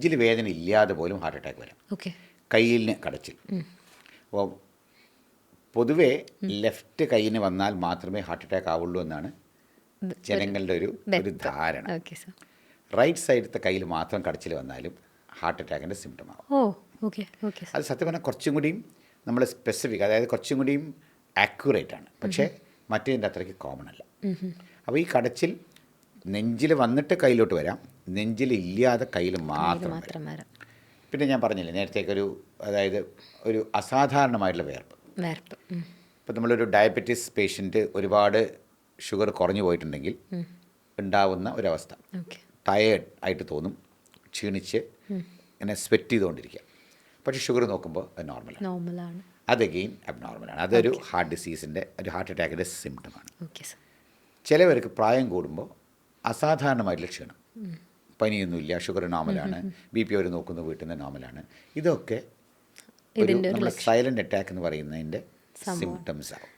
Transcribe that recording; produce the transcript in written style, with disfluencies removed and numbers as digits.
നെഞ്ചിൽ വേദന ഇല്ലാതെ പോലും ഹാർട്ട് അറ്റാക്ക് വരാം. ഓക്കെ. കയ്യിന് കടച്ചിൽ. അപ്പോൾ പൊതുവേ ലെഫ്റ്റ് കയ്യിന് വന്നാൽ മാത്രമേ ഹാർട്ട് അറ്റാക്ക് ആവുള്ളൂ എന്നാണ് ജനങ്ങളുടെ ഒരു ധാരണ. Okay sir. റൈറ്റ് സൈഡത്തെ കയ്യിൽ മാത്രം കടച്ചിൽ വന്നാലും ഹാർട്ട് അറ്റാക്കിൻ്റെ സിംറ്റം ആവും. ഓ ഓക്കെ ഓക്കെ. അത് സത്യം പറഞ്ഞാൽ കുറച്ചും കൂടിയും നമ്മൾ സ്പെസിഫിക്, അതായത് കുറച്ചും കൂടിയും ആക്യുറേറ്റ് ആണ്. പക്ഷേ മറ്റേതിൻ്റെ അത്രയ്ക്ക് കോമൺ അല്ല. അപ്പോൾ ഈ കടച്ചിൽ നെഞ്ചിൽ വന്നിട്ട് കയ്യിലോട്ട് വരാം, നെഞ്ചിൽ ഇല്ലാതെ കയ്യിൽ മാത്രം വരാം. പിന്നെ ഞാൻ പറഞ്ഞില്ലേ നേരത്തേക്കൊരു, അതായത് ഒരു അസാധാരണമായിട്ടുള്ള വേർപ്പ്. ഇപ്പോൾ നമ്മളൊരു ഡയബറ്റീസ് പേഷ്യൻറ്റ് ഒരുപാട് ഷുഗർ കുറഞ്ഞു പോയിട്ടുണ്ടെങ്കിൽ ഉണ്ടാവുന്ന ഒരവസ്ഥ, ടയേർഡ് ആയിട്ട് തോന്നും, ക്ഷീണിച്ച് ഇങ്ങനെ സ്വെറ്റ് ചെയ്തുകൊണ്ടിരിക്കുക. പക്ഷേ ഷുഗർ നോക്കുമ്പോൾ അത് നോർമലാണ്. അത് അഗെയിൻ അബ്നോർമലാണ്. അതൊരു ഹാർട്ട് ഡിസീസിൻ്റെ, ഒരു ഹാർട്ട് അറ്റാക്കിൻ്റെ സിംറ്റമാണ്. ചിലവർക്ക് പ്രായം കൂടുമ്പോൾ അസാധാരണമായിട്ടുള്ള ക്ഷീണം, പനിയൊന്നുമില്ല, ഷുഗർ നോർമലാണ്, BP അവർ നോക്കുന്നു വീട്ടിൽ നിന്ന് നോർമലാണ്. ഇതൊക്കെ ഒരു നമ്മൾ സൈലൻ്റ് അറ്റാക്ക് എന്ന് പറയുന്നതിൻ്റെ സിംറ്റംസ് ആവും.